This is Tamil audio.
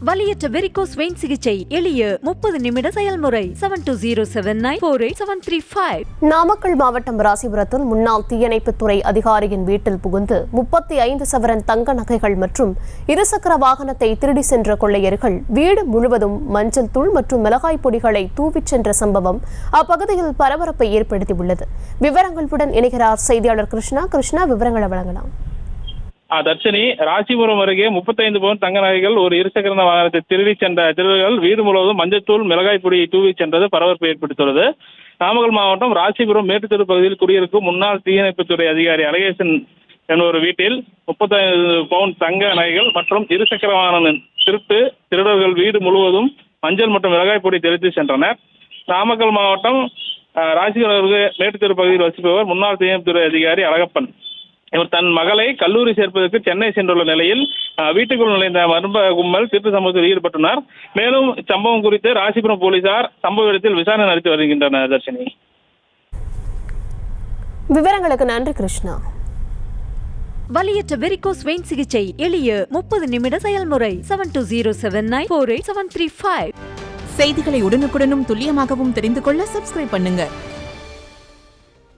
வலியற்ற வெரிகோஸ் வெயின் சிகிச்சை எளிய 30 நிமிட செயல்முறை 7209487335. நாமக்கல் மாவட்டம் ராசிபுரத்தில் முன்னாள் தீயணைப்புத்துறை அதிகாரியின் வீட்டில் புகுந்து 35 சவரன் தங்க நகைகள் மற்றும் இருசக்கர வாகனத்தை திருடி சென்ற கொள்ளையர்கள் வீடு முழுவதும் மஞ்சள் தூள் மற்றும் மிளகாய் பொடிகளை தூவிச் சென்ற சம்பவம் அப்பகுதியில் பரபரப்பை ஏற்படுத்தியுள்ளது. விவரங்களுடன் இணைகிறார் செய்தியாளர் கிருஷ்ணா. விவரங்களை வழங்கலாம். தர்ஷினி, ராசிபுரம் அருகே 35 பவுன் தங்க நகைகள் ஒரு இருசக்கர வாகனத்தை திருடி சென்ற திருடர்கள் வீடு முழுவதும் மஞ்சத்தூள் மிளகாய் பொடியை தூவி சென்றது பரபரப்பை ஏற்படுத்தியுள்ளது. நாமக்கல் மாவட்டம் ராசிபுரம் மேட்டுத்தெரு பகுதியில் குடியிருக்கும் முன்னாள் தீயணைப்புத்துறை அதிகாரி அழகேசன் என்பவர் வீட்டில் 35 பவுன் தங்க நகைகள் மற்றும் இருசக்கர வாகன திருடர்கள் வீடு முழுவதும் மஞ்சள் மற்றும் மிளகாய் பொடி தெளித்து சென்றனர். நாமக்கல் மாவட்டம் ராசிபுரம் அருகே மேட்டுத்தெரு பகுதியில் வசிப்பவர் முன்னாள் தீயணைப்புத்துறை அதிகாரி அழகப்பன். இவர் தன் மகளை கல்லூரி சேர்ப்பதற்கு சென்னை சென்றுள்ள நிலையில் வீட்டுக்குள் நுழைந்த மர்ம கும்பல் திருட்டு சம்பவத்தில் ஈடுபட்டுள்ளார். மேலும் சம்பவம் குறித்து ராசிபுரம் போலீசார் சம்பவ இடத்தில் விசாரணை நடத்தி வருகின்றனர். தர்ஷினி, விவரங்களுக்கு நன்றி கிருஷ்ணா. வலியற்ற வெரிகோஸ் வெயின் சிகிச்சை எளிய 30 நிமிட செயல்முறை 7209487335. செய்திகளை உடனுக்குடனும் துல்லியமாகவும் தெரிந்து கொள்ள சப்ஸ்கிரைப் பண்ணுங்க.